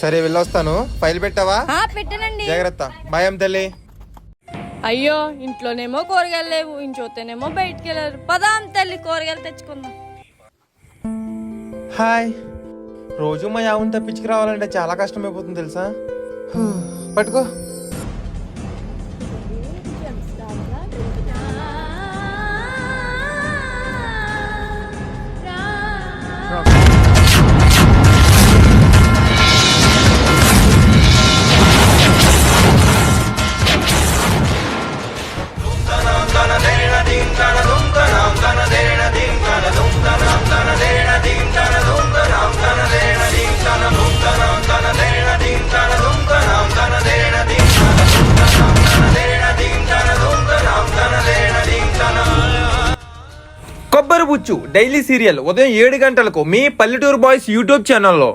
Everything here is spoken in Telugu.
సరే వెళ్ళొస్తాను. ఫైల్ పెట్టావా? పెట్టానండి. జాగ్రత్త. భయం తల్లి. అయ్యో ఇంట్లోనేమో కూరగాయలు లేవు, ఇంచోతేనేమో బయటికి వెళ్ళారు. పదాం తల్లి కూరగాయలు తెచ్చుకుందాం. హాయ్. రోజు మా యావుని తప్పించుకు రావాలంటే చాలా కష్టమైపోతుంది తెలుసా. పట్టుకో. కొబ్బరి బుచ్చు డైలీ సీరియల్ ఉదయం 7 గంటలకు మీ పల్లెటూరు బాయ్స్ యూట్యూబ్ ఛానల్లో.